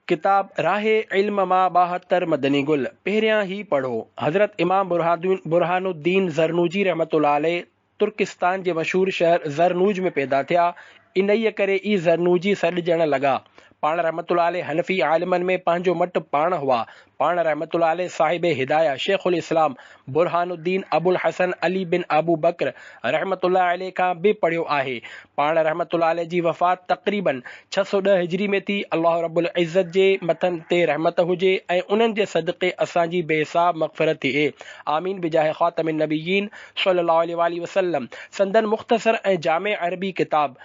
किताब राहे इल्म मां 72 मदनी गुल पहिरियां ही पढ़ो। हज़रत इमाम बुरहानुद्दीन ज़रनूजी रहमतुल्लाह अलैह तुर्किस्तान जे मशहूर शहर ज़रनूज में पैदा थिया। इन्हीअ करे ई ज़रनूजी सॾिजण लॻा। पाण रहमतुल्लाह अलैह हनफी आलिमनि में पंहिंजो मट पाण हुआ। पाण रहमतुल्लाह अलैह साहिब हिदाया शेखुल इस्लाम बुरहानुद्दीन अबुल हसन अली बिन अबू बकर रहमतुल्लाह अलैह खां बि पढ़ियो आहे। पाण रहमतुल्लाह अलैह जी वफ़ात तक़रीबन 610 हिजरी में थी। अल्लाह रब्बुल इज़्ज़त जे मथन ते रहमत हुजे ऐं उन्हनि जे सदक़े असांजी बेहिसाब मग़फ़िरत थिए। आमीन बिजाह ख़ातमिन नबिय्यीन सल्लल्लाहु अलैहि वसल्लम। संदन मुख़्तसर ऐं जामे अरबी किताब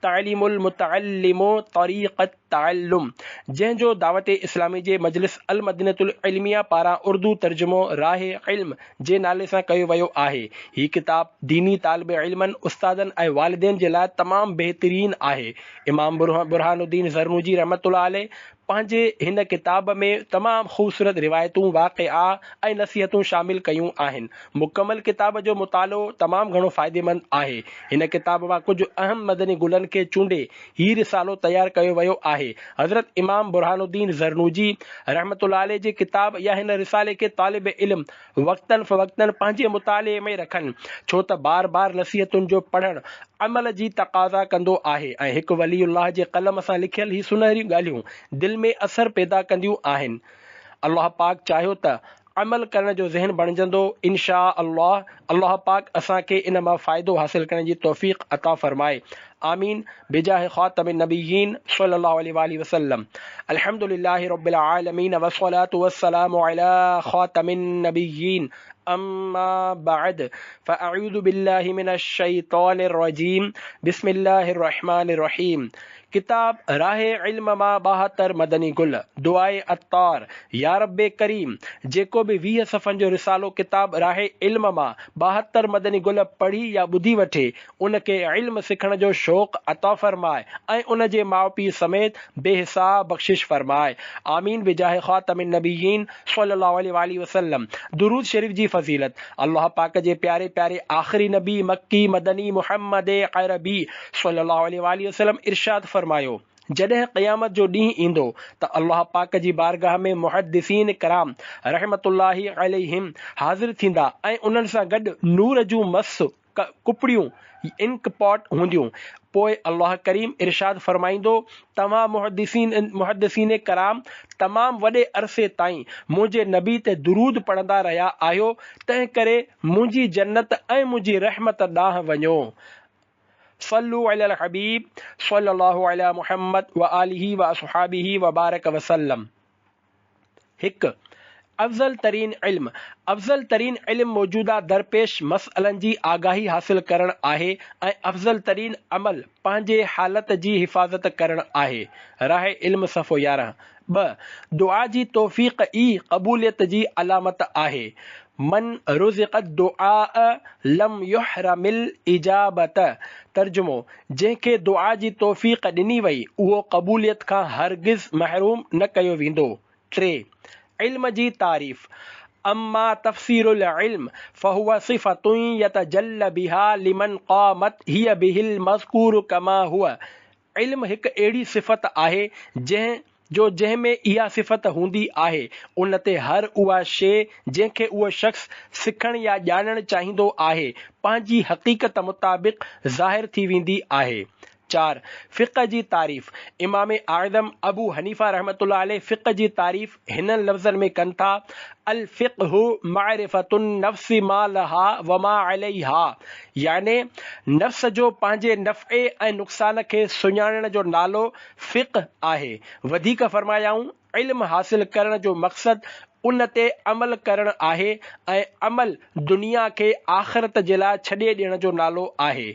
तालीमुल मुतअल्लिम तरीक़त तअल्लुम, जंहिंजो दावत इस्लामी जे मजलिस अल मदीनतुल इल्मिया पारां उर्दू तर्जुमो राहे इल्म जे नाले सां कयो वियो आहे। हीअ किताब दीनी तालिब इल्मनि, उस्तादनि ऐं वालिदैन जे लाइ तमामु बहितरीन आहे। इमाम बुरहानुद्दीन ज़रनूजी रहमतुल्लाह अलैह पंहिंजे हिन किताब में तमामु ख़ूबसूरत रिवायतूं, वाक़िआ ऐं नसीहतूं शामिल कयूं आहिनि। मुकमल किताब जो मुतालो तमामु घणो फ़ाइदेमंद आहे। हिन किताब मां कुझु अहम मदनी गुलनि खे चूंडे हीउ रिसालो तयारु कयो वियो आहे। हज़रत इमाम बुरहानुद्दीन ज़रनूजी रहमतुल्लाह अलैह जी किताब या हिन रिसाले खे तालिब इल्म वक़्तन फ़वक़्तन पंहिंजे मुताले में रखनि, छो त बार बार नसीहतुनि जो पढ़णु अमल जी तक़ाज़ा कंदो आहे ऐं हिकु वलीउल्लाह जे क़लम सां लिखियल ही सुनहरी ॻाल्हियूं दिलि में असर पैदा कंदियूं आहिनि। अल्लाह पाक चाहियो त अमल करण जो ज़हन बणिजंदो इंशा अल्लाह। अल्लाह पाक असांखे इन मां फ़ाइदो हासिल करण जी तौफ़ीक़ अता फ़रमाए। आमीन बिजाह ख़ातमिन नबिय्यीन सल्लल्लाहु अलैहि वसल्लम। अल्हम्दुलिल्लाहि रब्बिल आलमीन वस्सलातु वस्सलामु अला ख़ातमिन नबिय्यीन अम्मा बअद फ़अऊज़ु बिल्लाहि मिनश शैतानिर रजीम बिस्मिल्लाहिर रहमानिर रहीम। किताब राहे इल्म मां 72 मदनी गुल दुआए अत्तार। या रब्बे करीम, जेको बि 20 सफ़नि जो रिसालो किताब राहे इल्म मां 72 मदनी गुल पढ़ी या ॿुधी वठे, उनखे इल्म सिखण जो शौक़ अता फ़रमाए ऐं उन जे माउ पीउ समेत बेहिसाब बख़्शिश फ़रमाए। आमीन बिजाह ख़ातमिन नबिय्यीन सल्लल्लाहु अलैहि वसल्लम। दुरूद शरीफ जी फ़ज़ीलत। अल्लाह पाक जे प्यारे प्यारे आख़िरी नबी मक्की मदनी मुहम्मद अरबी सल्लल्लाहु अलैहि वसल्लम इरशाद फ़रमायो, जॾहिं क़यामत जो ॾींहुं ईंदो त अल्लाह पाक जी बारगाह में मुहद्दिसीन कराम रहमतुल्लाहि अलैहिम हाज़िर थींदा ऐं उन्हनि सां गॾु नूर जूं मस कुपड़ियूं इंक पॉट हूंदियूं। पोइ अल्लाह करीम इरशाद फरमाईंदो, तव्हां मुहद्दिसीन कराम तमामु वॾे अरसे ताईं मुंहिंजे नबी ते दुरूद पढ़ंदा रहिया आहियो, तंहिं करे मुंहिंजी जन्नत ऐं मुंहिंजी रहमत ॾांहुं वञो। सल्लु अलल हबीब सल्लल्लाहु अला मुहम्मद व आलिहि व असहाबिहि व बारक वसल्लम। 1. अफ़ज़ल तरीन इल्म मौजूदा दरपेश मसइलनि जी आगाही हासिल करणु आहे ऐं अफ़ज़ल तरीन अमल पंहिंजे हालत जी हिफ़ाज़त करणु आहे। राह इल्म सफ़ो 11। 2. दुआ जी तौफ़ीक़ ई क़बूलियत जी अलामत आहे। मन रुज़िक़त दुआ लम युहरमिल इजाबत। तर्जुमो, जंहिंखे दुआ जी तौफ़ीक़ ॾिनी वई उहो क़बूलियत खां हरगिज़ महरूम न कयो वेंदो। 3. इल्म जी तारीफ़। अम्मा तफ़सीरुल इल्म फ़हुव सिफ़तुन यतजल्ल बिहा लिमन क़ामत हिय बिहिल मज़कूर कमा हुआ। इल्म हिकु अहिड़ी सिफ़त आहे जंहिं में इहा सिफ़त हूंदी आहे, उन ते हर उहा शइ जंहिंखे उहो शख़्स सिखणु या ॼाणणु चाहींदो आहे पंहिंजी हक़ीक़त मुताबिक़ ज़ाहिर थी वेंदी आहे। 4. फ़िक़्ह जी तारीफ़। इमाम आज़म अबू हनीफ़ा रहमतुल्लाह अलैह फ़िक़्ह जी तारीफ़ हिन लफ़्ज़नि में कनि था, अल फ़िक़्हु मारिफ़तुन नफ़्सि मा लहा व मा अलैहा, याने नफ़्स जो पंहिंजे नफ़े ऐं नुक़सान खे सुञाणण जो नालो फ़िक़्ह आहे। वधीक फ़रमायाऊं, इल्म हासिल करण जो मक़सदु उन ते अमल करणु आहे ऐं अमल दुनिया खे आख़िरत जे लाइ छॾे ॾियण जो नालो आहे।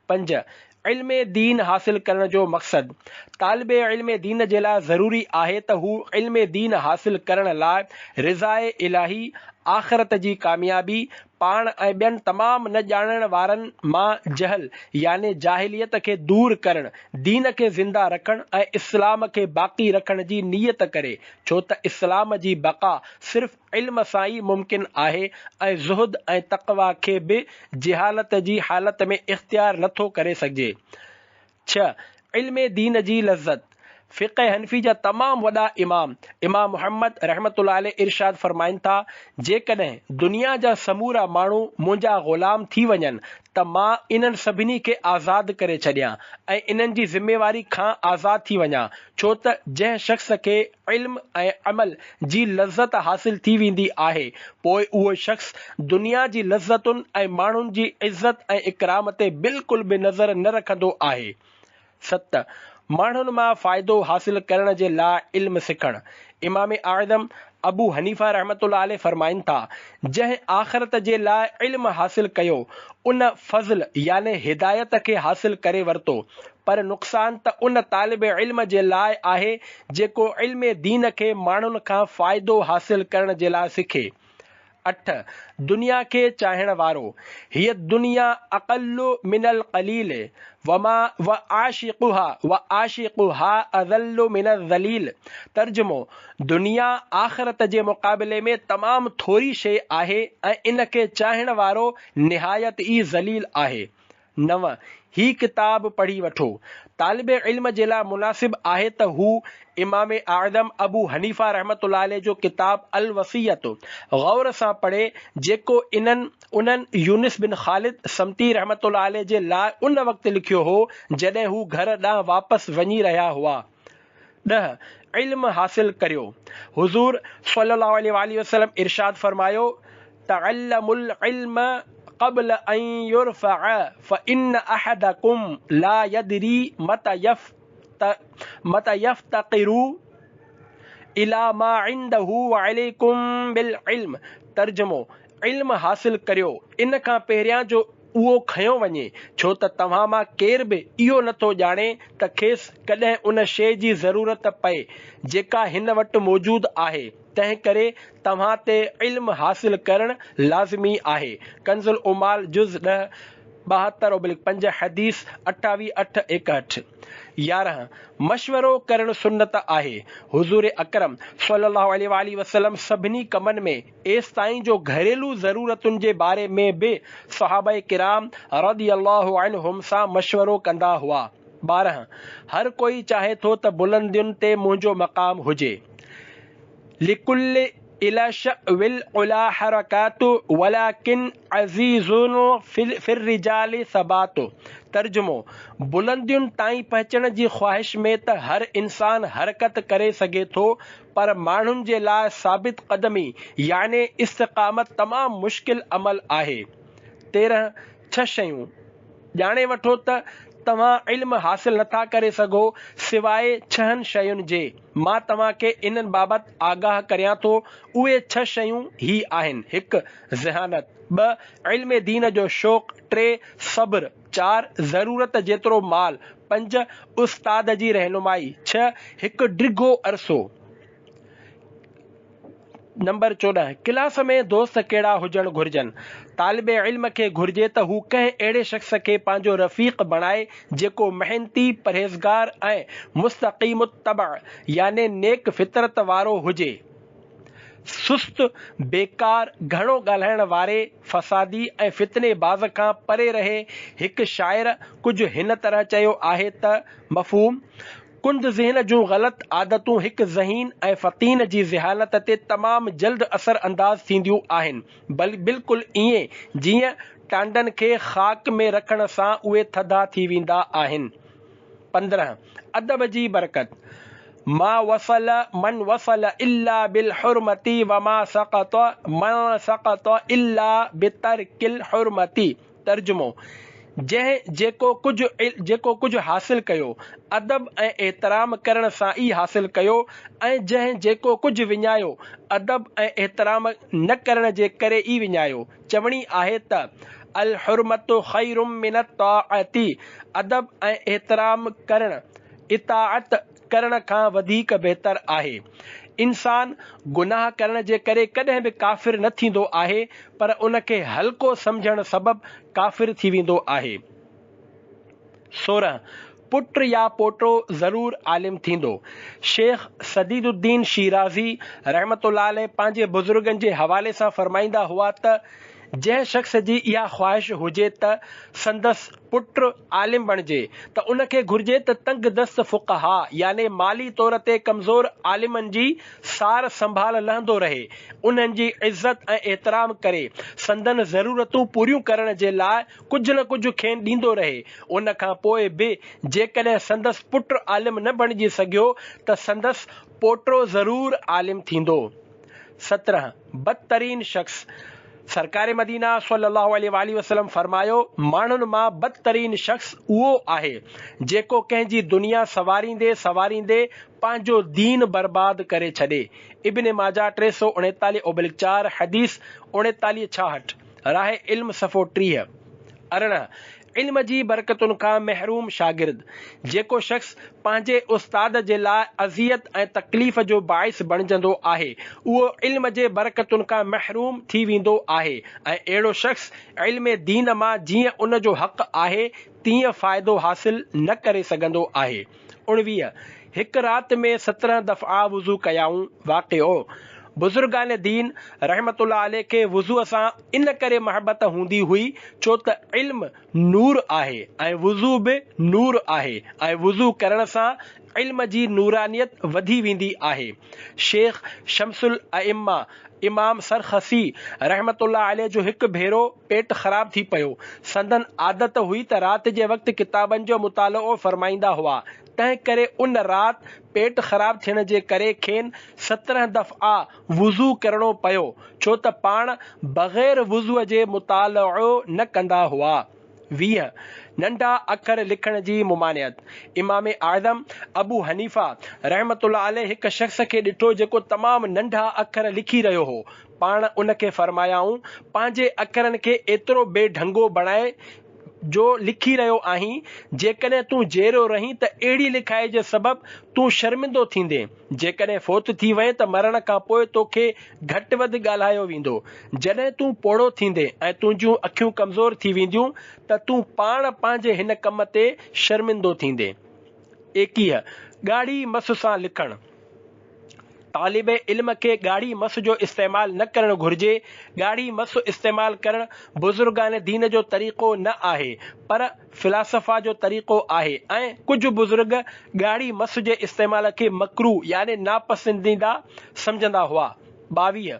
5. इल्म दीन हासिल करण जो मक़सदु। तालिब इल्म दीन जे लाइ ज़रूरी आहे त हू इल्म दीन हासिल करण लाइ रिज़ाए इलाही, आख़िरत जी कामयाबी, पाण ऐं ॿियनि तमामु न ॼाणण वारनि मां जहल याने जाहिलियत खे दूर करणु, दीन खे ज़िंदा रखणु ऐं इस्लाम खे बाक़ी रखण जी नीयत करे, छो त इस्लाम जी बक़ा सिर्फ़ इल्म सां ई मुमकिन आहे ऐं ज़ुहद ऐं तक़वा खे बि जिहालत जी हालत में इख्तियार नथो करे सघिजे। 6. इल्म दीन जी लज़्ज़त। फ़िक़्ह हनफ़ी जा तमाम वॾा इमाम मुहम्मद रहमतुल्लाह अलैह इरशाद फरमाइनि था, जेकॾहिं दुनिया जा समूरा माण्हू मुंहिंजा ग़ुलाम थी वञनि त मां इन्हनि सभिनी खे आज़ाद करे छॾियां ऐं इन्हनि जी ज़िम्मेवारी खां आज़ाद थी वञा, छो त जंहिं शख़्स खे इल्म ऐं अमल जी लज़्ज़त हासिल थी वेंदी आहे पोइ उहो शख़्स दुनिया जी लज़्ज़तुनि ऐं माण्हुनि जी इज़त ऐं इकराम ते बिल्कुलु बि नज़र न रखंदो आहे। 7. माण्हुनि मां फ़ाइदो हासिल करण जे लाइ इल्म सिखणु। इमाम आज़म अबू हनीफ़ा रहमतुल्लाह अलैह फरमाइनि था, जंहिं आख़िरत जे लाइ इल्म हासिल कयो उन फज़ल याने हिदायत खे हासिल करे वरितो, पर नुक़सान त उन तालिब इल्म जे लाइ आहे जेको इल्म दीन खे माण्हुनि खां फ़ाइदो हासिल करण जे लाइ सिखे। 8. दुनिया के चाहण वारो। हीअ दुनिया अक़ल्लु मिनल क़लील व आशिक़ुहा अज़ल्लु मिनल ज़लील। तर्जुमो, दुनिया आख़िरत जे मुक़ाबले में तमामु थोरी शइ आहे ऐं इन खे चाहण वारो निहायत ई ज़लील आहे। 9. ही किताब पढ़ी वठो। तालिब इल्म जे लाइ मुनासिब आहे त हू इमाम आज़म अबू हनीफ़ा रहमतुल्लाह अलैह जो किताब अल वसियत गौर सां पढ़े, जेको उन्हनि यूनिस बिन ख़ालिद समती रहमतुल्लाह अलैह जे लाइ उन वक़्तु लिखियो हो जॾहिं हू घर ॾांहुं वापसि वञी रहिया हुआ। 10. इल्म हासिल करियो। हुज़ूर सल्लल्लाहु अलैहि वसल्लम इरशाद फरमायो, तअल्लमुल इल्म क़ब्ल अन युरफ़अ फ़इन्न अहदकुम ला यदरी मता यफ्तक़िरु इला मा इंदहु व अलैकुम बिल इल्म। तर्जुमो, इल्म हासिल करियो इन खां पहिरियां जो उहो खयो वञे, छो त तव्हां मां केर बि इहो नथो ॼाणे त खेसि कॾहिं उन शइ जी ज़रूरत पए जेका हिन वटि मौजूद आहे, तंहिं करे तव्हां ते इल्म हासिल करणु लाज़मी आहे। कंज़ुल उमाल जुज़ 10 72/5 हदीस 28-8-61। 11. मशवरो करणु सुन्नत आहे। हुज़ूर अकरम सल्लल्लाहु अलैहि वसल्लम सभिनी कमनि में एसि ताईं जो घरेलू ज़रूरतुनि जे बारे में बि सहाबाए किराम रज़ियल्लाहु अन्हुम सां मशवरो कंदा हुआ। 12. हर कोई चाहे थो त बुलंदियुनि ते मुंहिंजो मक़ाम हुजे। लिकुल्लि इलश विल उला हरकातु वलाकिन अज़ीज़ुन फिर रिजाली सबातु। तर्जुमो, बुलंदियुनि ताईं पहुचण जी ख़्वाहिश में त हर इंसान हरकत करे सघे थो, पर माण्हुनि जे लाइ साबित क़दमी याने इस्तिक़ामत तमामु मुश्किल अमल आहे। 13. 6 शयूं ॼाणे वठो त तव्हां इल्म हासिल नथा करे सघो सिवाइ 6 शयुनि जे। मां तव्हांखे इन्हनि बाबति आगाह करियां थो। उहे 6 शयूं ही आहिनि। 1. ज़हानत। 2. इल्म दीन जो शौक़। 3. सब्र। 4. ज़रूरत जेतिरो माल। 5. उस्ताद जी रहनुमाई। 6. हिकु डिघो अरसो। नंबर 14. क्लास में दोस्त कहिड़ा हुजणु घुरिजनि। तालिब इल्म खे घुरिजे त हू कंहिं अहिड़े शख़्स खे पंहिंजो रफ़ीक़ बणाए जेको मेहनती, परहेज़गार ऐं मुस्तक़ीम तबअ याने नेक फितरत वारो हुजे। सुस्त, बेकार, घणो ॻाल्हाइण वारे, फसादी ऐं फितने बाज़ खां परे रहे। हिकु शाइर कुझु हिन तरह चयो आहे त मफ़हूम, कुंद ज़हन जूं ग़लति आदतूं हिकु ज़हीन ऐं फ़तीन जी ज़हानत ते तमामु जल्द असर अंदाज़ थींदियूं आहिनि, बिल्कुलु ईअं जीअं टांडनि खे ख़ाक में रखण सां उहे थधा थी वेंदा आहिनि। 15. अदब जी बरकत। मा वसल मन वसल इल्ला बिल हुरमती व मा सक़त मन सक़त इल्ला बितरकिल हुरमती। तर्जुमो, जेको कुझु हासिल कयो अदब ऐं एहतराम करण सां ई हासिल कयो, ऐं जेको कुझु विञायो अदब ऐं एहतराम न करण जे करे ई विञायो। चवणी आहे त अल हुरमतु ख़ैरुम मिन ताअती। अदब ऐं एहतराम करण इताअत करण खां वधीक बहितर आहे। इंसान गुनाह करण जे करे कॾहिं बि काफ़िर न थींदो आहे, पर उनखे हल्को सम्झण सबबि काफ़िर थी वेंदो आहे। 16. पुट या पोटो ज़रूर आलिम थींदो। शेख सदीदुद्दीन शिराज़ी रहमतुल्लाह अलैह पंहिंजे बुज़ुर्गनि जे हवाले सां फरमाईंदा हुआ त जंहिं शख़्स जी इहा ख़्वाहिश हुजे त संदसि पुटु आलिम बणिजे त उनखे घुर्जे त तंग दस्त फ़ुक़हा यानी माली तौर ते कमज़ोर आलिमनि जी सार संभाल लहंदो रहे, उन्हनि जी इज़त ऐं एतिराम करे संदन ज़रूरतूं पूरियूं करण जे लाइ कुझु न कुझु खेनि ॾींदो रहे। उन खां पोइ बि जेकॾहिं संदसि पुटु आलिम न बणिजी सघियो त संदसि पोटो ज़रूर आलिम थींदो। 17 बदतरीन शख़्स। सरकार मदीना सल्लल्लाहु अलैहि वसल्लम फरमायो, माण्हुनि मां बदतरीन शख़्स उहो आहे जेको कंहिंजी दुनिया सवारींदे सवारींदे पंहिंजो दीन बर्बाद करे छॾे। इब्न माजा 339/4 हदीस 3966। राह इल्म सफ़ो 30। 18 इल्म जी बरकतुनि खां महरूम शागिर्द। जेको शख़्स पंहिंजे उस्ताद जे लाइ अज़ियत ऐं तकलीफ़ जो बाइस बणिजंदो आहे, उहो इल्म जे बरकतुनि खां महरूम थी वेंदो आहे ऐं अहिड़ो शख़्स इल्म दीन मां जीअं उन जो हक़ आहे तीअं फ़ाइदो हासिल न करे सघंदो आहे। 19 हिकु राति में 17 दफ़ा वुज़ू कयाऊं। वाक़िओ बुज़ुर्गान दीन रहमतुल्लाह अलैह खे वुज़ूअ सां इन करे महबत हूंदी हुई छो त इल्म नूर आहे ऐं वुज़ू बि नूर आहे ऐं वुज़ू करण सां इल्म जी नूरानियत वधी वेंदी आहे। शेख शमसुल अइम्मा इमाम सरखसी रहमतुल्लाह अलैह जो हिकु भेरो पेट ख़राब थी पियो। संदन आदत हुई त राति जे वक़्तु किताबनि जो मुतालो फरमाईंदा हुआ। तंहिं करे उन राति पेट ख़राब थियण जे करे खेनि 17 दफ़ा वुज़ू करणो पियो छो त पाण बग़ैर वुज़ूअ जे मुतालो न कंदा हुआ। 20 नंढा अखर लिखण जी मुमानियत। इमाम आज़म अबू हनीफ़ा रहमतुल्लाह अलैह हिकु शख़्स खे ॾिठो जेको तमामु नंढा अखर लिखी रहियो हो। पाण उनखे फरमायाऊं, पंहिंजे अखरनि खे एतिरो बेढंगो बणाए जो लिखी रहियो आहीं, जेकॾहिं तूं जहिड़ो रहीं त अहिड़ी लिखाई जे सबबि तूं शर्मिंदो थींदे। जेकॾहिं फोत थी वएं त मरण खां पोइ तोखे घटि वधि ॻाल्हायो वेंदो। जॾहिं तूं पोड़ो थींदे ऐं तुंहिंजूं अखियूं कमज़ोर थी वेंदियूं त तूं पाण पंहिंजे हिन कम ते शर्मिंदो थींदे। 21 ॻाढ़ी मस सां लिखणु। तालिब इल्म खे ॻाढ़ी मस जो इस्तेमाल न करणु घुर्जे। ॻाढ़ी मस इस्तेमाल करणु बुज़ुर्गान दीन जो तरीक़ो न आहे पर फ़िलासफ़ा जो तरीक़ो आहे ऐं कुझु बुज़ुर्ग ॻाढ़ी मस जे इस्तेमाल खे मकरू यानी नापसंदीदा सम्झंदा हुआ। 22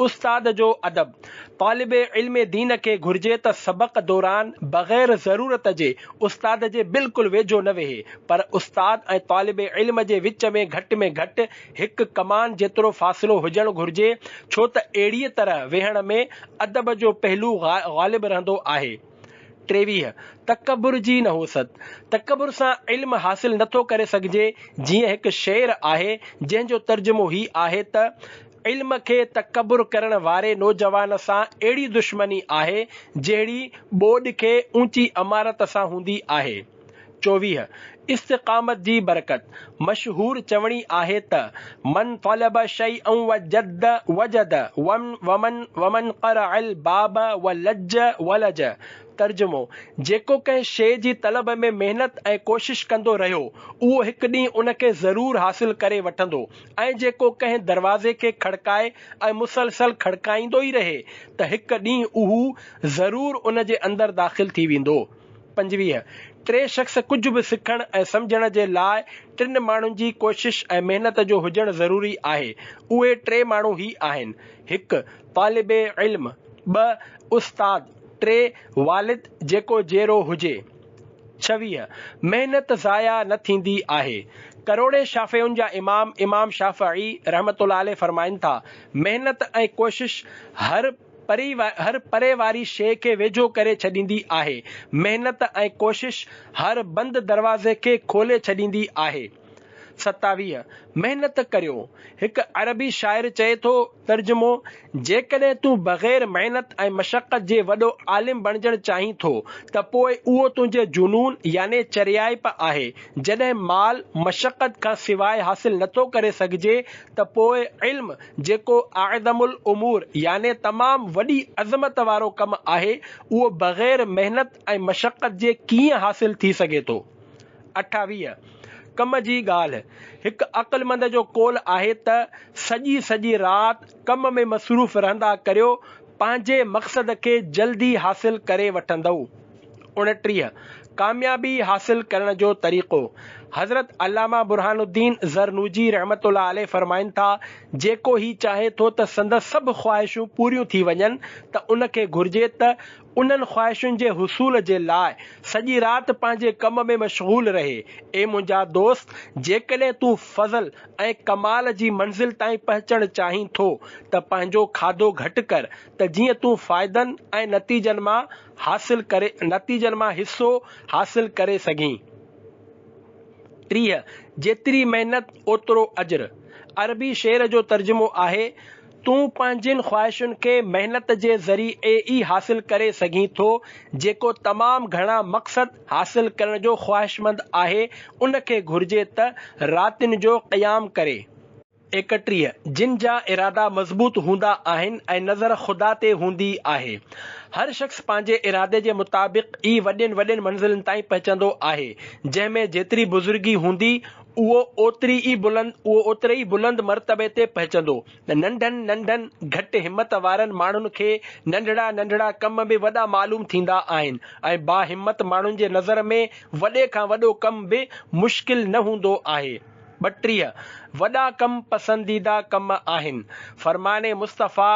उस्ताद जो अदब। तालिब इल्म दीन खे घुर्जे त सबक़ दौरान बग़ैर ज़रूरत जे उस्ताद जे बिल्कुलु वेझो न वेहे, पर उस्ताद ऐं तालिब इल्म जे विच में घटि हिकु कमान जेतिरो फ़ासिलो हुजणु घुर्जे छो त अहिड़ीअ तरह वेहण में अदब जो पहलू ग़ालिब रहंदो आहे। 23 तकबुर जी नहुसत। तकबुर सां इल्म हासिल नथो करे सघिजे। जीअं हिकु शेर आहे जंहिंजो तर्जुमो ही आहे त इल्म खे तकबुर करण वारे नौजवान सां अहिड़ी दुश्मनी आहे जहिड़ी ॿोॾ खे ऊंची इमारत सां हूंदी आहे। 24 इस्तिक़ामत जी बरकत। मशहूर चवणी आहे त मन तलब शैअन वजद वमन क़रअल बाब वलज वलज। तर्जुमो जेको कंहिं शइ जी तलब में महिनत ऐं कोशिश कंदो रहियो उहो हिकु ॾींहुं उनखे ज़रूर हासिल करे वठंदो ऐं जेको कंहिं दरवाज़े खे खड़काए ऐं मुसलसल खड़काईंदो ई रहे त हिकु ॾींहुं उहो ज़रूर उन जे अंदरि दाख़िल थी वेंदो। 25 टे शख़्स कुझु बि सिखण ऐं सम्झण जे लाइ 3 माण्हुनि जी कोशिश ऐं महिनत जो हुजणु ज़रूरी आहे। उहे 3 माण्हू ही आहिनि। 1 तालिब इल्म, 2 उस्ताद, 3 वालिद जेको जहिड़ो हुजे। 26 महिनत ज़ाया न थींदी आहे। करोड़े शाफ़ियुनि जा इमाम शाफ़िई रहमतुल्लाह अलैह फरमाइनि था, महिनत ऐं कोशिश हर परे वारी शइ खे वेझो करे छॾींदी आहे। महिनत ऐं कोशिश हर बंदि दरवाज़े खे खोले छॾींदी आहे। 27 महिनत करियो। हिकु अरबी शाइर चए थो, तर्जुमो जेकॾहिं तूं बग़ैर महिनत ऐं मशक़त जे वॾो आलिम बणिजणु चाहीं थो त पोइ उहो तुंहिंजे जुनून यानी चरियाइप आहे। जॾहिं माल मशक़त खां सवाइ हासिल नथो करे सघिजे त पोइ इल्म जेको आज़मुल उमूर यानी तमामु वॾी अज़मत वारो कमु आहे उहो बग़ैर महिनत ऐं मशक़त जे कीअं हासिल थी सघे थो। 28 कम जी ॻाल्हि। हिकु अक़लमंद जो कौल आहे त सॼी राति कम में मसरूफ़ रहंदा करियो, पंहिंजे मक़सद खे जल्दी हासिल करे वठंदव। 29 कामयाबी हासिल करण जो तरीक़ो। हज़रत अल्लामा बुरहानुद्दीन ज़रनूजी रहमतुल्लाह अलैह फरमाइनि था, जेको ही चाहे थो त संदसि सभु ख़्वाहिशूं पूरियूं थी वञनि त उनखे घुर्जे त उन्हनि ख़्वाहिशुनि जे हुसूल जे लाइ सॼी राति पंहिंजे कम में मशगूल रहे। ए मुंहिंजा दोस्त, जेकॾहिं तूं फज़ल ऐं कमाल जी मंज़िल ताईं पहुचणु चाहीं थो त पंहिंजो खाधो घटि कर त जीअं तूं फ़ाइदनि ऐं नतीजनि मां हिसो हासिल करे सघीं। 30 जेतिरी महिनत ओतिरो अजर। अरबी शेर जो तर्जुमो आहे, तूं पंहिंजियुनि ख़्वाहिशुनि खे महिनत जे ज़रिए ई हासिल करे सघीं थो। जेको तमामु घणा मक़सद हासिल करण जो ख़्वाहिशमंद आहे उनखे घुर्जे त रातिनि जो क़याम करे। 31 जिन जा इरादा मज़बूत हूंदा आहिनि ऐं नज़र ख़ुदा ते हूंदी आहे। हर शख़्स पंहिंजे इरादे जे मुताबिक़ ई वॾियुनि मंज़िलुनि ताईं पहुचंदो आहे। जंहिंमें जेतिरी बुज़ुर्गी हूंदी उहो ओतिरे ई बुलंद मर्तबे ते पहुचंदो। नंढनि घटि हिम्मत वारनि माण्हुनि खे नंढड़ा कम बि वॾा मालूम थींदा आहिनि ऐं बाहिम्मत माण्हुनि जे नज़र में वॾे खां वॾो कम बि मुश्किल न हूंदो आहे। 32 वॾा कम पसंदीदा कम आहिनि। फरमाने मुस्तफ़ा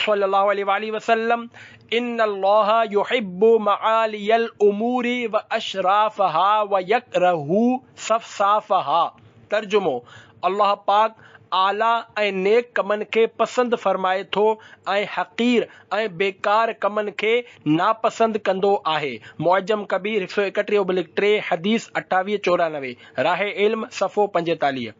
सल्लल्लाहु अलैहि वसल्लम, इन्नल्लाह युहिब्बु मआलियल उमूरी व अशराफहा व यकरहु सफ़साफ़हा। तर्जुमो, अल्लाह पाक आला ऐं नेक कमनि खे पसंदि फरमाए थो ऐं हक़ीर ऐं बेकार कमनि खे नापसंद कंदो आहे। मुअज्जम कबीर 131/3 हदीस 2894। राहे इल्म सफ़ो 45।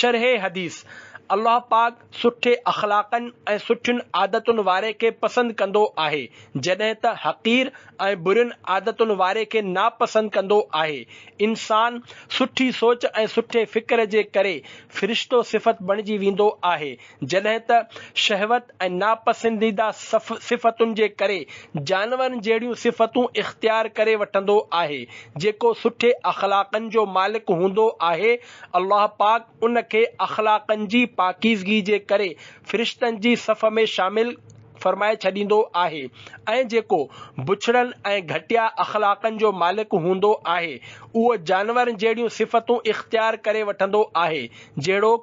शरहे हदीस। अल्लाह पाक सुठे अख़लाक़नि ऐं सुठियुनि आदतुनि वारे खे पसंदि कंदो आहे, जॾहिं त हक़ीर ऐं बुरियुनि आदतुनि वारे खे नापसंद कंदो आहे। इंसान सुठी सोच ऐं सुठे फ़िक्र जे करे फ़रिश्तो सिफ़त बणिजी वेंदो आहे, जॾहिं त शहवत ऐं नापसंदीदा सिफ़तुनि जे करे जानवरनि जहिड़ियूं सिफ़तूं इख़्तियार करे वठंदो आहे। जेको सुठे अख़लाक़नि जो मालिक हूंदो आहे, अल्लाह पाक उनखे अख़लाक़नि जी पाकीज़गी जे करे फ़रिश्तनि जी सफ़ में शामिल फरमाए छॾींदो आहे। ऐं जेको बुछड़नि ऐं घटिया अख़लाक़नि जो मालिक हूंदो आहे, उहो जानवरनि जहिड़ियूं सिफ़तूं इख़्तियार करे वठंदो आहे, जहिड़ो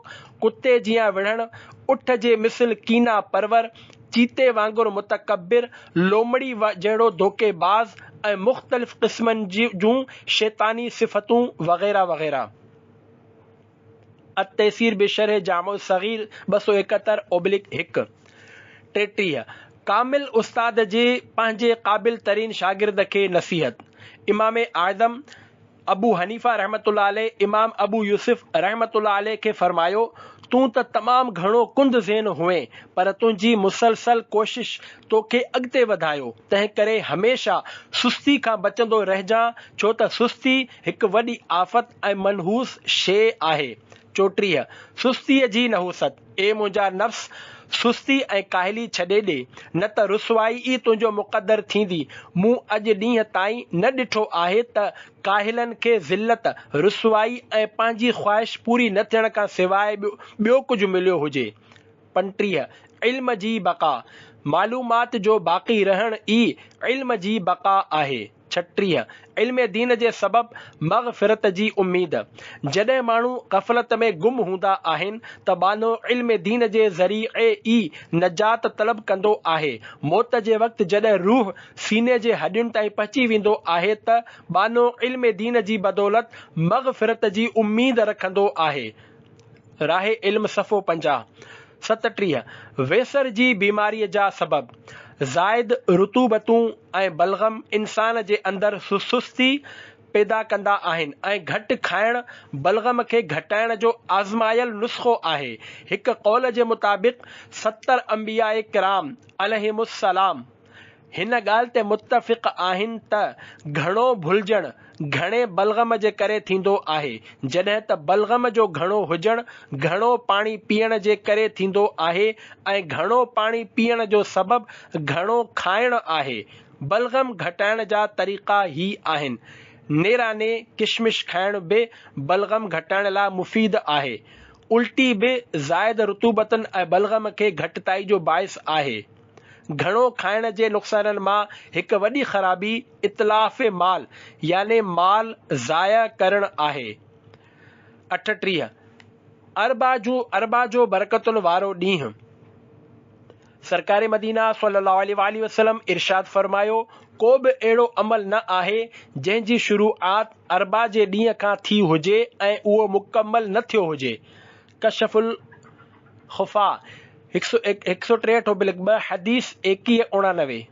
कुते जीअं विढ़णु, उठ जे मिसल कीना परवर, चीते वांगुरु मुतकब्बिर, लोमड़ी जहिड़ो धोखेबाज़ ऐं मुख़्तलिफ़ क़िस्मनि जूं शैतानी सिफ़तूं वग़ैरह वग़ैरह। अत-तयसीर बिशरह जामुल सग़ीर 271/1। 33 कामिल उस्ताद जे पंहिंजे क़ाबिल तरीन शागिर्द खे नसीहत। इमाम आज़म अबू हनीफ़ा रहमतुल्लाह अलैह इमाम अबू यूसुफ रहमतुल्लाह अलैह खे फरमायो, तूं त तमामु घणो कुंद ज़हन हुएं, पर तुंहिंजी मुसलसल कोशिश तोखे अॻिते वधायो। तंहिं करे हमेशा सुस्ती खां बचंदो रहिजां, छो त सुस्ती हिकु वॾी आफ़त ऐं मनहूस शइ आहे। 34 सुस्तीअ जी नहूसत। ए मुंहिंजा नफ़्स, सुस्ती ऐं काहिली छॾे ॾे, न त रुसवाई ई तुंहिंजो मुक़दर थींदी। मूं अॼु ॾींहं ताईं न ॾिठो आहे त काहिलनि खे ज़िल्लत, रुसवाई ऐं पंहिंजी ख़्वाहिश पूरी न थियण खां सवाइ ॿियो कुझु मिलियो हुजे। 35 इल्म जी बक़ा। मालूमात जो बाक़ी रहण ई इल्म जी बक़ा आहे। 36 इल्म दीन जे सबबि मग़फ़िरत जी उम्मीद। जॾहिं माण्हू ग़फ़लत में गुम हूंदा आहिनि त बानो इल्म दीन जे ज़रिए ई नजात तलब कंदो आहे। मौत जे वक़्तु जॾहिं रूह सीने जे हॾियुनि ताईं पहुची वेंदो आहे त बानो इल्म दीन जी बदौलत मग़फ़िरत जी उम्मीद रखंदो आहे। राहे इल्म सफ़ो 50। 37 वेसर जी बीमारीअ जा सबब। ज़ाइद रुतूबतूं ऐं बलग़म इंसान जे अंदरि सुस्ती पैदा कंदा आहिनि ऐं घटि खाइण बलग़म खे घटाइण जो आज़मायल नुस्ख़ो आहे। हिकु क़ौल जे मुताबिक़ 70 अंबिया किराम अलैहिमुस्सलाम हिन ॻाल्हि ते मुत्तफ़िक़ आहिनि त घणो भुलिजणु घणे बलग़म जे करे थींदो आहे, जॾहिं त बलग़म जो घणो हुजणु घणो पाणी पीअण जे करे थींदो आहे ऐं घणो पाणी पीअण जो सबबु घणो खाइणु आहे। बलग़म घटाइण जा तरीक़ा ही आहिनि। नेराने किशमिश खाइण बि बलग़म घटाइण लाइ मुफ़ीद आहे। उल्टी बि ज़ाइद रुतूबतनि ऐं बलग़म खे घटिताई जो बाइस आहे। घणो खाइण जे नुक़साननि मां हिकु वॾी ख़राबी इतलाफ़ माल याने माल ज़ाया करणु आहे। 38 अरबा जो बरकतुनि वारो ॾींहुं। सरकार मदीना सल्लल्लाहु अलैहि वसल्लम इरशाद फरमायो, को बि अहिड़ो अमल न आहे जंहिंजी शुरूआत अरबा जे ॾींहं खां थी हुजे ऐं उहो मुकम्मल न थियो हुजे। कशफुल खुफा 163/2 हदीस 2199।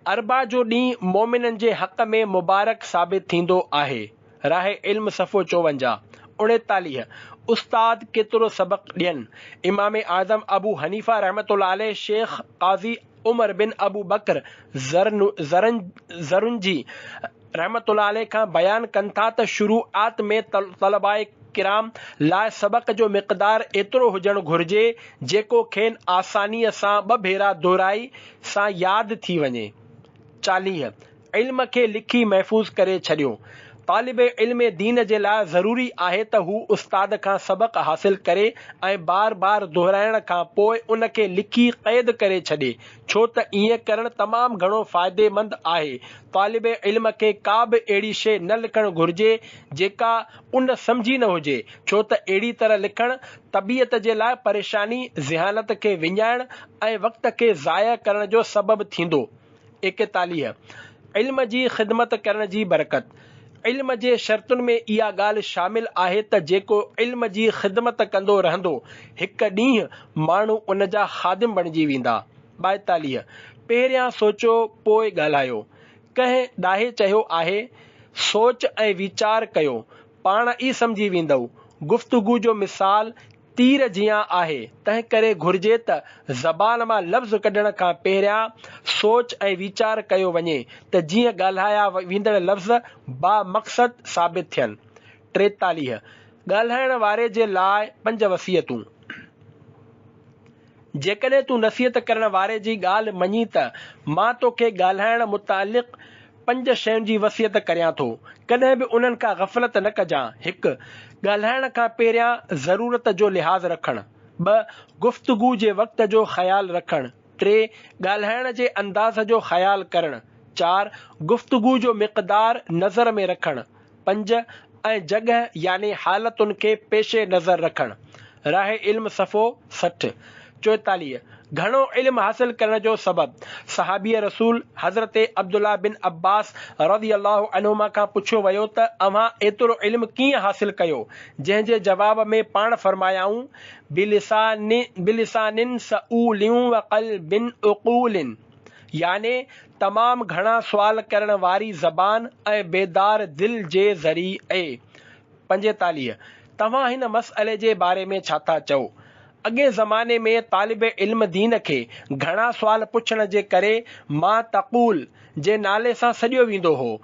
अरबा जो ॾींहुं मोमिननि जे हक़ में मुबारक साबित थींदो आहे। राह इल्म सफ़ो 54। 39 उस्ताद केतिरो सबक़ ॾियनि। इमाम आज़म अबू हनीफ़ा रहमतुल्लाह अलैह शेख क़ाज़ी उमर बिन अबू बकर ज़रुंजी रहमतुल्लाह अलैह खां बयान कनि था त शुरूआत में तलबाए किराम लाइ सबक़ जो मिक़दार एतिरो हुजणु घुरिजे जेको खेनि आसानीअ सां 2 भेरा दोहराई सां यादि थी वञे। 40 इल्म खे लिखी महफ़ूज़ करे छॾियो। तालिब इल्म दीन जे लाइ ज़रूरी आहे त हू उस्ताद खां सबक़ हासिल करे ऐं बार बार दोहराइण खां पोइ उन खे लिखी क़ैद करे छॾे, छो त ईअं करणु तमामु घणो फ़ाइदेमंद आहे। तालिब इल्म खे का बि अहिड़ी शइ न लिखणु घुरिजे जेका उन सम्झी न हुजे, छो त अहिड़ी तरह लिखणु तबियत जे लाइ परेशानी, ज़हानत खे विञाइण ऐं वक़्त खे ज़ाया करण जो सबबु थींदो। 41 इल्म जी ख़िदमत करण जी बरकत। इल्म जे शर्तुनि में इहा ॻाल्हि शामिल आहे त जेको इल्म जी ख़िदमत कंदो रहंदो, हिकु ॾींहुं माण्हू उन जा ख़ादिम बणिजी वेंदा। 42 पहिरियां सोचो पोइ ॻाल्हायो। कंहिं ॾाहे चयो आहे, सोच ऐं वीचार कयो, पाण ई सम्झी वेंदव। गुफ़्तगू जो मिसाल तीर जीअं आहे, तंहिं करे घुरिजे त ज़बान मां लफ़्ज़ कढण खां पहिरियां सोच ऐं वीचार कयो वञे त जीअं ॻाल्हाया वेंदड़ लफ़्ज़ बा मक़सद साबित थियनि। 43 ॻाल्हाइण वारे जे लाइ 5 वसियतूं। जेकॾहिं तूं नसीहत करण वारे जी ॻाल्हि मञी त मां तोखे ॻाल्हाइण मुतालिक़ 5 शयुनि जी वसियत करियां थो, कॾहिं बि उन्हनि खां ग़फ़लत न कजां। 1 ॻाल्हाइण खां पहिरियां ज़रूरत जो लिहाज़ रखणु। 2 गुफ़्तगू जे वक़्त जो ख़्यालु रखणु। 3 ॻाल्हाइण जे अंदाज़ जो ख़्यालु करणु। 4 गुफ़्तगू जो मिक़दार नज़र में रखणु। 5 ऐं जॻह यानी हालतुनि खे पेशे नज़र रखणु। राह इल्म सफ़ो 60। 44 घणो इल्म हासिल करण जो सबबु। सहाबी रसूल हज़रत अब्दुल्ला बिन अब्बास रज़ियल्लाहु अन्हुमा खां पुछियो वियो त अव्हां एतिरो इल्म कीअं हासिल कयो, जंहिं जे जवाब में पाण फरमायाऊं, बिलिसानिन सऊलिन व क़ल्बिन उक़ूलिन, याने तमामु घणा सुवाल करण वारी ज़बान ऐं बेदार दिल जे ज़रिए। 45 तव्हां हिन मसइले जे बारे में छा था चओ। अॻे ज़माने में तालिब इल्म दीन खे घणा सुवाल पुछण जे करे मां तक़ूल जे नाले सां सॾियो वेंदो हो,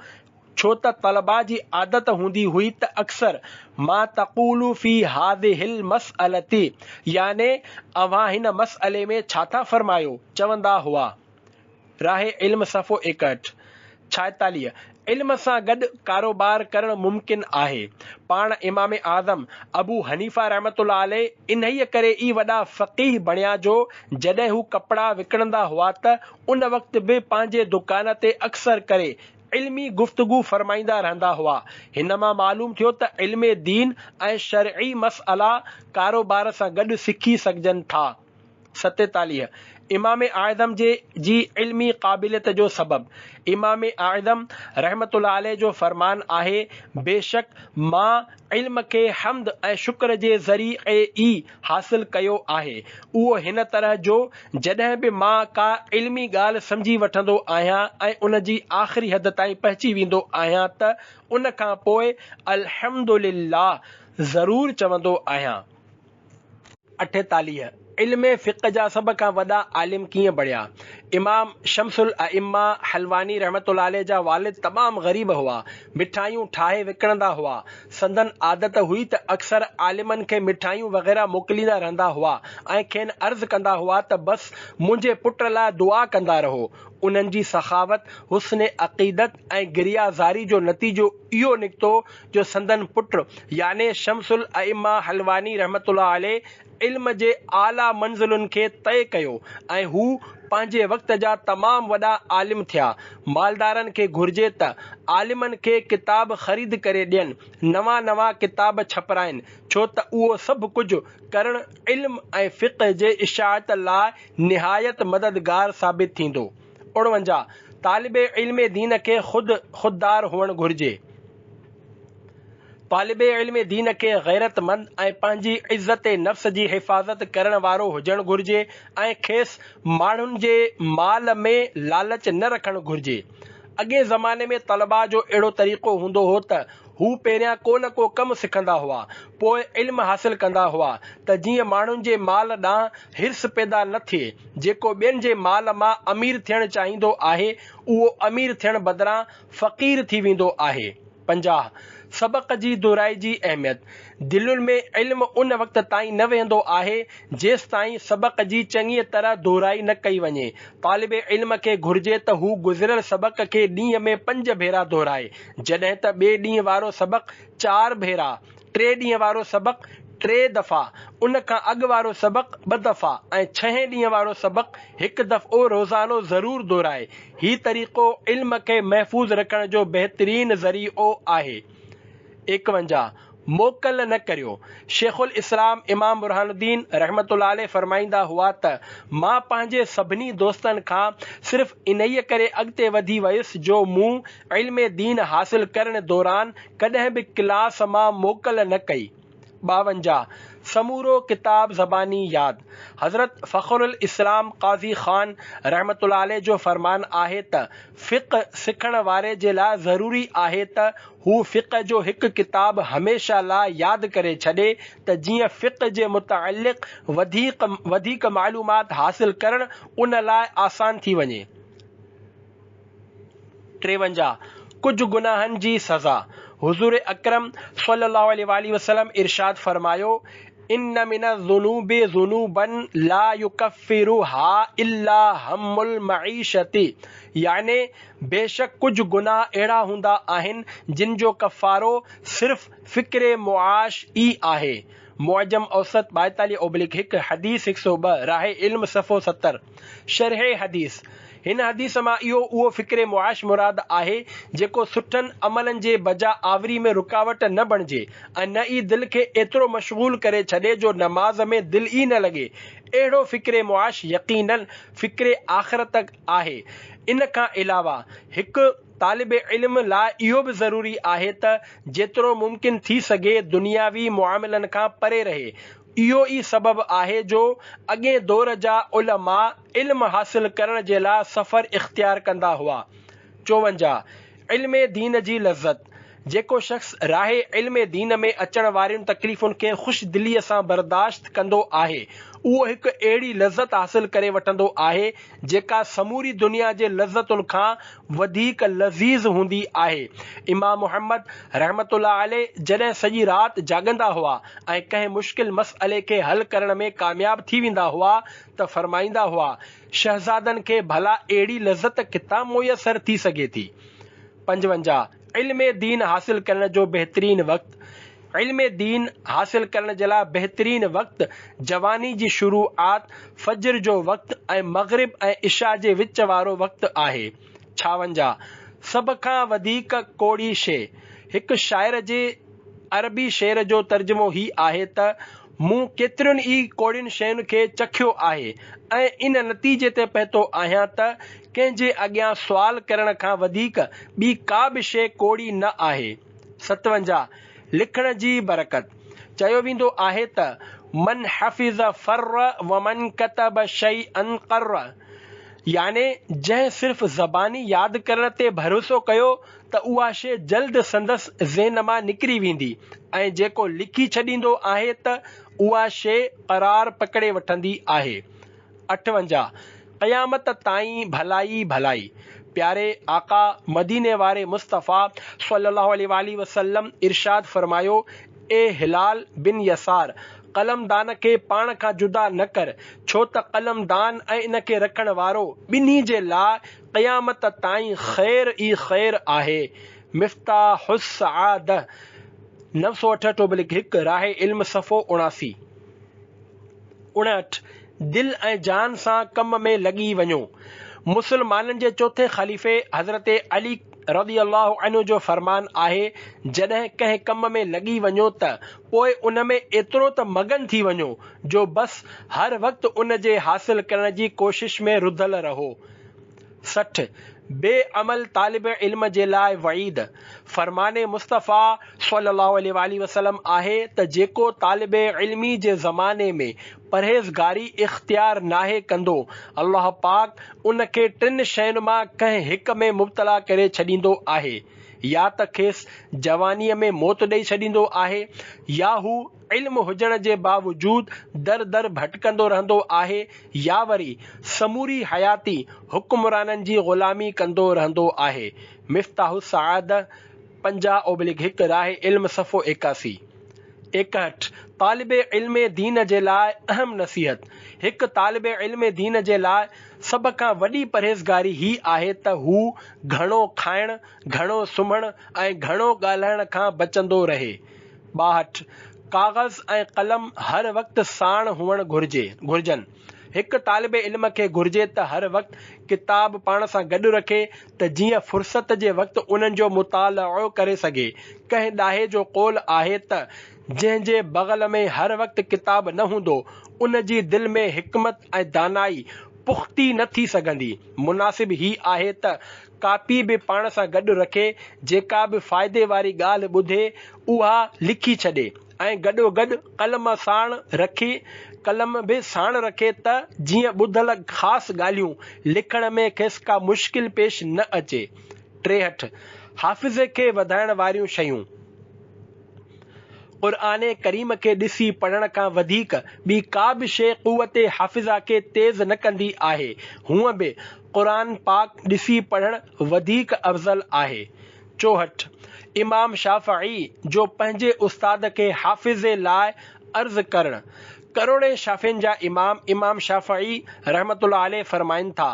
छो त तलबा जी आदत हूंदी हुई त अक्सर मां तक़ूलु फी हाज़िहिल मसअलती, याने अव्हां हिन मसइले में छा था फरमायो, चवंदा हुआ। राह इल्म सफ़ो 61। 46 इल्म सां गॾु कारोबार करणु मुमकिन आहे। पाण इमाम आज़म अबू हनीफ़ा रहमतुल्लाह अलैह इन्हीअ करे ई वॾा फ़क़ीह बणिया जो जॾहिं हू कपिड़ा विकिणंदा हुआ त उन वक़्त बि पंहिंजे दुकान ते अक्सर करे इल्मी गुफ़्तगू फरमाईंदा रहंदा हुआ। हिन मां मालूम थियो त इल्म दीन ऐं शरई मसअला कारोबार सां गॾु सिखी सघजनि था। 47 इमाम आज़म जी इल्मी क़ाबिलियत जो सबबु। इमाम आज़म रहमतुल्लाह अलैह जो फरमान आहे, बेशक मां इल्म खे हम्द ऐं शुक्र जे ज़रिए ई हासिल कयो आहे। उहो हिन तरह जो जॾहिं बि मां का इल्मी ॻाल्हि सम्झी वठंदो आहियां ऐं उन जी आख़िरी हद ताईं पहुची वेंदो आहियां त उन खां पोइ अल्हम्दुलिल्लाह ज़रूर चवंदो आहियां। 48 इल्म फ़िक़्ह जा सभ खां वॾा आलिम कीअं बणिया। इमाम शम्सुल अइम्मा हलवानी रहमतुल्लाह अलैह जा वालिद तमामु ग़रीब हुआ, मिठाइयूं ठाहे विकिणंदा हुआ। संदन आदत हुई त अक्सर आलिमनि खे मिठाइयूं वग़ैरह मोकिलींदा रहंदा हुआ ऐं खेनि अर्ज़ु कंदा हुआ त बस मुंहिंजे पुट लाइ दुआ कंदा रहो। उन्हनि जी सखावत, हुस्न अक़ीदत ऐं गिरियाज़ारी जो नतीजो इहो निकितो जो संदन पुट याने शम्सुल अइम्मा हलवानी रहमतुल्लाह अलैह इल्म जे आला मंज़िलुनि खे तय कयो ऐं हू पंहिंजे वक़्त जा तमामु वॾा आलिम थिया। मालदारनि खे घुर्जे त आलिमनि खे किताब ख़रीद करे ॾियनि, नवां किताब छपराइनि, छो त उहो सभु कुझु करणु इल्म ऐं फ़िक़्ह जे इशाअत लाइ निहायत मददगार साबित थींदो। 49 तालिबे इल्म दीन खे खुददार हुअणु घुर्जे। तालिबे इल्म दीन खे गैरतमंद ऐं पंहिंजी इज़त नफ़्स जी हिफ़ाज़त करण वारो हुजणु घुर्जे ऐं खेसि माण्हुनि जे माल में लालच न रखणु घुर्जे। अॻे ज़माने में तलबा जो अहिड़ो तरीक़ो हूंदो हो त हू पहिरियां को न को कमु सिखंदा हुआ, पोइ इल्म हासिल कंदा हुआ त जीअं माण्हुनि जे माल ॾांहुं हिर्स पैदा न थिए। जेको ॿियनि जे माल मां अमीर थियणु चाहींदो आहे, उहो अमीर थियण बदिरां फ़क़ीर थी वेंदो आहे। 50 सबक़ जी दुहिराई जी अहमियत। दिलुनि में इल्म उन वक़्त ताईं न वेंदो आहे जेसि ताईं सबक़ जी चङी तरह दुहिराई न कई वञे। तालिबे इल्म खे घुर्जे त हू गुज़िरियल सबक़ खे ॾींहं में 5 भेरा दुहिराए, जॾहिं त ॿिए ॾींहं वारो सबक़ 4 भेरा, टे ॾींहं वारो सबक़ 3 दफ़ा, उन खां अॻु वारो सबक़ 2 दफ़ा ऐं 6 ॾींहं वारो सबक़ 1 दफ़ो रोज़ानो ज़रूर दुहिराए। हीउ तरीक़ो इल्म खे महफ़ूज़ रखण जो बहितरीन ज़रियो आहे। 51 मोकल न करियो। शेखुल इस्लाम इमाम बुरहानुद्दीन रहमतुल्लाह अलैह फरमाईंदा हुआ त मां पंहिंजे सभिनी दोस्तनि खां सिर्फ़ इन्हीअ करे अॻिते वधी वियुसि जो मूं इल्म दीन हासिल करण दौरान कॾहिं बि क्लास मां मोकल न कई। 52 समूरो किताब ज़बानी याद। हज़रत फ़खरुल इस्लाम क़ाज़ी ख़ान रहमतुल्लाह अलैह जो फ़रमान आहे त फ़िक़्ह सिखण वारे जे लाइ ज़रूरी आहे त हू फ़िक़्ह जो हिकु किताब हमेशा लाइ यादि करे छॾे त जीअं फ़िक़्ह जे मुतअल्लिक़ वधीक मालूमात हासिल करणु उन लाइ आसान थी वञे। 53 कुझु गुनाहनि जी सज़ा। हुज़ूर अकरम सल्लल्लाहु अलैहि वसल्लम इरशाद फरमायो, इन्न मिनज़्ज़ुनूबि ज़ुनूबन ला युकफ़िरुहा इल्ला हम्मुल मईशती, याने बेशक कुझु गुनाह अहिड़ा हूंदा आहिनि जिन जो कफ़ारो सिर्फ़ फ़िक्र मुआश ई आहे। मुअज्जम औसत 42/1 हदीस 102 राह इल्म सफ़ो 70। शरह हदीस। हिन हदीस मां उहो फ़िक्र मुआश मुराद आहे जेको सुठनि अमलनि जे बजा आवरी में रुकावट न बणिजे ऐं न ई दिलि खे एतिरो मशगूल करे छॾे जो नमाज़ में दिलि ई न लॻे। अहिड़ो फ़िक्र मुआश यकीनन फ़िक्र आख़िरत आहे। इन खां अलावा हिकु तालिब इल्म लाइ इहो बि ज़रूरी आहे त जेतिरो मुमकिन थी सघे दुनियावी मुआमलनि खां परे रहे। इहो ई सबबु आहे जो अॻे दौर जा उलमा इल्म हासिल करण जे लाइ सफ़र इख़्तियार कंदा हुआ। 54 इल्म दीन जी लज़्ज़त। जेको शख़्स राह इल्म दीन में अचण वारियुनि तकलीफ़ुनि खे ख़ुशि दिलीअ सां बर्दाश्त कंदो आहे, उहो हिकु अहिड़ी लज़्ज़त हासिल करे वठंदो आहे जेका समूरी दुनिया जे लज़्ज़तुनि खां वधीक लज़ीज़ हूंदी आहे। इमाम मुहम्मद रहमतुल्लाह अलैह जॾहिं सॼी राति जाॻंदा हुआ ऐं कंहिं मुश्किल मसइले खे हल करण में कामयाब थी वेंदा हुआ त फरमाईंदा हुआ, शहज़ादनि खे भला अहिड़ी लज़्ज़त किथां मुयसर थी सघे थी। 55 इल्म दीन हासिल करण जो बहितरीन वक़्तु। इल्म दीन हासिल करण जे लाइ बहितरीन वक़्तु जवानी जी शुरूआत, फजर जो वक़्तु ऐं मग़रिब ऐं इशा जे विच वारो वक़्तु आहे। 56 सभ खां वधीक कोड़ी शइ। हिकु शाइर जे अरबी शेर जो तर्जुमो ही आहे त मूं केतिरियुनि ई कोड़ियुनि शयुनि खे चखियो आहे ऐं इन नतीजे ते पहुतो आहियां त कंहिंजे अॻियां सुवाल करण खां वधीक ॿी का बि शइ कोड़ी न आहे। 57 लिखण जी बरकत। चयो वेंदो आहे त मन हफ़िज़ फ़र्र व मन कतब शैअन क़र्र, याने जंहिं सिर्फ़ ज़बानी यादि करण ते भरोसो कयो त उहा शइ जल्द संदसि ज़हन मां निकिरी वेंदी ऐं जेको लिखी छॾींदो आहे त उहा शइ क़रार पकड़े वठंदी आहे। 58 क़यामत ताईं भलाई भलाई। प्यारे आका मदीने वारे मुस्तफ़ा सल्लल्लाहु अलैहि वसल्लम इरशाद फरमायो, ए हिलाल बिन यसार, कलमदान खे पाण खां जुदा न कर, छो त कलमदान ऐं इन खे रखण वारो ॿिन्ही जे लाइ क़यामत ताईं ख़ैर ई ख़ैर आहे। मिफ़्ताहुस सआदह 908/1 राह इल्म सफ़ो 79। 59 दिल ऐं जान सां कम में लॻी वञो। मुसलमाननि जे चौथे ख़लीफ़े हज़रत अली रज़ी अल्लाहु अन्हु जो फरमान आहे, जॾहिं कंहिं कम में लॻी वञो त पोइ उन में एतिरो त मगन थी वञो जो बस हर वक़्तु उन जे हासिल करण जी कोशिश में रुधल रहो। 60 बेअमल तालिब इल्म जे लाइ वईद। फरमाने मुस्तफ़ा सल्लल्लाहु अलैहि वसल्लम आहे त जेको तालिब इल्मी जे ज़माने में परहेज़गारी इख्तियार नाहे कंदो, अल्लाह पाक उन खे 3 शयुनि मां कंहिं हिक में मुब्तला करे छॾींदो आहे। या त खेसि जवानीअ में मौत ॾेई छॾींदो आहे, या हू इल्म हुजण जे बावजूदु दर दर भटकंदो रहंदो आहे, या वरी समूरी हयाती हुक्मराननि जी ग़ुलामी कंदो रहंदो आहे। मिफ्ताहु सआद 50/1 राह इल्म सफ़ो 81। 61 तालिब इल्म दीन जे लाइ अहम नसीहत। हिकु तालिब इल्म दीन जे लाइ सभ खां वॾी परहेज़गारी ही आहे त हू घणो खाइण, घणो सुम्हण ऐं घणो ॻाल्हाइण खां बचंदो रहे। 62 काग़ज़ ऐं क़लम हर वक़्तु साण हुअण घुर्जनि। हिकु तालिब इल्म खे घुर्जे त हर वक़्तु किताब पाण सां गॾु रखे त जीअं फ़ुर्सत जे वक़्तु उन्हनि जो मुतालो करे सघे। कंहिं ॾाहे जो क़ौल आहे त जंहिंजे बग़ल में हर वक़्तु किताब न हूंदो, उन जी दिलि में हिकमत ऐं दानाई पुख़्ती न थी सघंदी। मुनासिब ही आहे त कापी बि पाण सां गॾु रखे, जेका बि फ़ाइदे वारी ॻाल्हि ॿुधे उहा लिखी छॾे ऐं गॾोगॾु कलम बि साण रखे त जीअं ॿुधल ख़ासि ॻाल्हियूं लिखण में खेसि का मुश्किल पेश न अचे। 63 हाफ़िज़े खे वधाइण वारियूं शयूं। क़ुर्आन करीम खे ॾिसी पढ़ण खां वधीक ॿी का बि शइ क़ुव्वते हाफ़िज़ा खे तेज़ न कंदी आहे। हूअं बि क़ुरान पाक ॾिसी पढ़णु वधीक अफ़ज़ल आहे। 64 इमाम शाफ़िई जो पंहिंजे उस्ताद खे हाफ़िज़े लाइ अर्ज़ करणु। करोड़े शाफ़ियुनि जा इमाम शाफ़िई रहमतुल्लाह अलैह फरमाइनि था,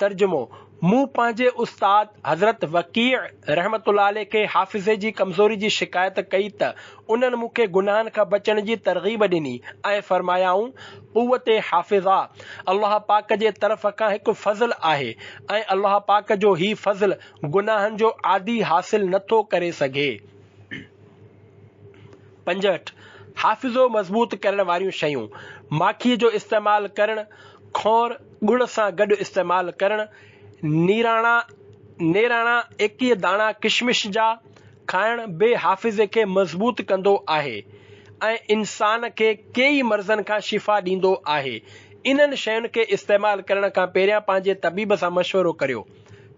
तर्जुमो, मूं पंहिंजे उस्ताद हज़रत वकीअ रहमतुल्लाह अलैह खे हाफ़िज़े जी कमज़ोरी जी शिकायत कई त उन्हनि मूंखे गुनाहनि खां बचण जी तरग़ीब ॾिनी ऐं फरमायाऊं, क़ुव्वते हाफ़िज़ा अल्लाह पाक जे तरफ़ खां हिकु फ़ज़ल आहे ऐं अल्लाह पाक जो ही फ़ज़ल गुनाहनि जो आदी हासिल नथो करे सघे। 65 हाफ़िज़ो मज़बूत करण वारियूं शयूं। माखीअ जो इस्तेमालु करणु, खौर ॻुड़ सां गॾु इस्तेमालु करणु, नेराणा 21 दाणा किशमिश जा खाइण बि हाफ़िज़े खे मज़बूत कंदो आहे ऐं इंसान खे कई मर्ज़नि खां शिफ़ा ॾींदो आहे। इन्हनि शयुनि खे इस्तेमालु करण खां पहिरियां पंहिंजे तबीब सां मशवरो करियो।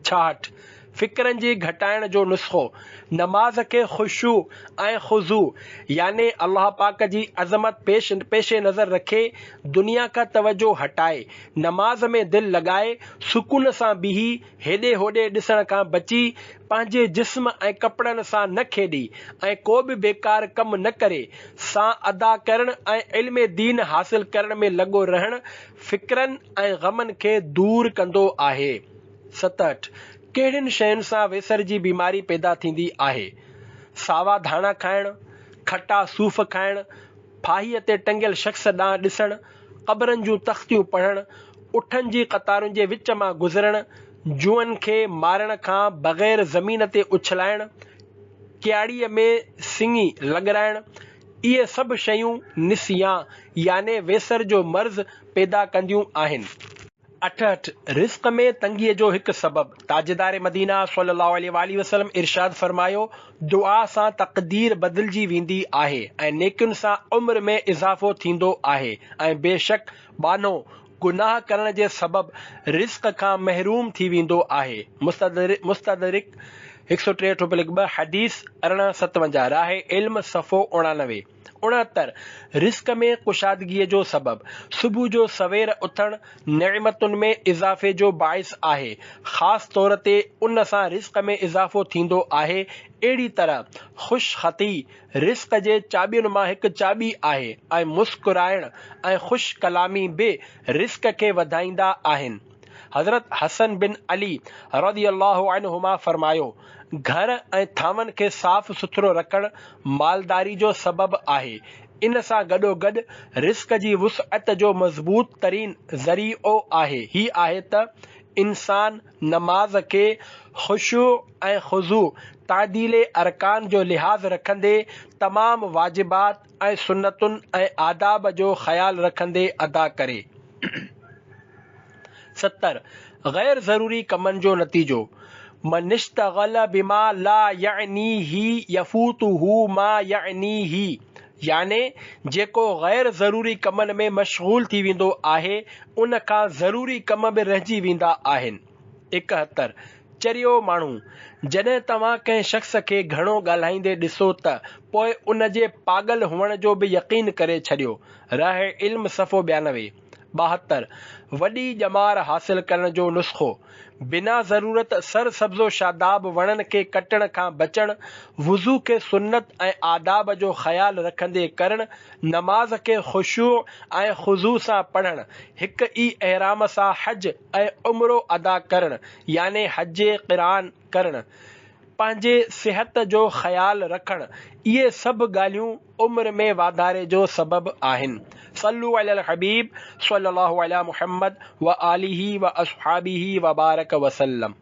66 फ़िक्रनि जी घटाइण जो नुस्ख़ो। नमाज़ खे ख़ुशू ऐं ख़ुज़ू याने अल्लाह पाक जी अज़मत पेशे नज़र रखे दुनिया का तवज्जो हटाए, नमाज में दिलि लॻाए, सुकून सां बीही हेॾे होॾे ॾिसण खां बची, पंहिंजे जिस्म ऐं कपिड़नि सां न खेॾी ऐं को बि बेकार कमु न करे सां अदा करणु ऐं इल्म दीन हासिल करण में लॻो रहणु फ़िक्रनि ऐं ग़मनि खे दूर कंदो आहे। 67 कहिड़ियुनि शयुनि सां वेसर जी बीमारी पैदा थींदी आहे? सावा धाणा खाइणु, खटा सूफ़ खाइणु, फाहीअ ते टंगियल शख़्स ॾांहुं ॾिसणु, क़बरनि जूं तख़्तियूं पढ़णु, उठनि जी क़तारुनि जे विच मां गुज़रणु, जूअनि खे मारण खां बग़ैर ज़मीन ते उछलाइणु, क्याड़ीअ में सिंगी लॻराइणु, इहे सभु शयूं निसियां याने वेसर जो मर्ज़ पैदा कंदियूं आहिनि। 68 रिज़्क़ में तंगीअ जो हिकु सबबु। ताजदार मदीना सल्लल्लाहु अलैहि वसल्लम इरशाद फरमायो, दुआ सां तक़दीर बदिलजी वेंदी आहे ऐं नेकियुनि सां उम्र में इज़ाफ़ो थींदो आहे ऐं बेशक बानो गुनाह करण जे सबबु रिज़्क़ खां महरूम थी वेंदो आहे। मुस्तदरिक 163/2 हदीस 1857 राह इल्म सफ़ो 99। 69 रिज़्क़ में कुशादगीअ जो सबबु। सुबुह जो सवेर उथणु नेमतुनि में इज़ाफ़े जो बाइस आहे, ख़ासि तौर ते उन सां रिज़्क़ में इज़ाफ़ो थींदो आहे। अहिड़ी तरह ख़ुशख़ती रिज़्क़ जे चाॿियुनि मां हिकु चाॿी आहे ऐं मुस्कुराइणु ऐं ख़ुश कलामी बि रिज़्क़ खे वधाईंदा आहिनि। हज़रत हसन बिन अली रज़ी अल्लाहु अन्हुमा फरमायो, घर ऐं थांवनि खे साफ़ सुथरो रखणु मालदारी जो सबबु आहे। इन सां गॾोगॾु रिस्क जी वुसअत जो मज़बूत तरीन ज़रियो आहे ही आहे त इंसान नमाज खे ख़ुशू ऐं ख़ुज़ू तादीले अरकान जो लिहाज़ रखंदे तमाम वाजिबात ऐं सुन्नतुनि ऐं आदाब जो ख़्याल रखंदे अदा करे। 70 गैर ज़रूरी कमनि जो नतीजो मनिश्तगल बिमा ला यअनीही यफूतुहु मा यअनीही, याने जेको गैर ज़रूरी कमनि में मशगूल थी वेंदो आहे उन खां ज़रूरी कम बि रहिजी वेंदा आहिनि। 71 चरियो माण्हू जॾहिं तव्हां कंहिं शख़्स खे घणो ॻाल्हाईंदे ॾिसो त पोइ उन जे पागल हुअण जो बि यकीन करे छॾियो। रह इल्म सफ़ो 92। 72 वॾी ॼमार हासिल करण जो नुस्ख़ो बिना ज़रूरत सरसब्ज़ो शादाब वणनि खे कटण खां बचण, वुज़ू खे सुन्नत ऐं आदाब जो ख़्याल रखंदे करण, नमाज खे ख़ुशू ऐं ख़ुज़ू सां पढ़ण, हिक ई एहराम सां हज ऐं उम्रो अदा करण याने हज क़िरान करण, पंहिंजे सिहत जो ख़्याल रखण, इहे सभु ॻाल्हियूं उम्र में वाधारे जो सबबु आहिनि। सल्लु अलल हबीब सल्लल्लाहु अला मुहम्मद व आलिही व अस्हाबिही व बारक वसल्लम।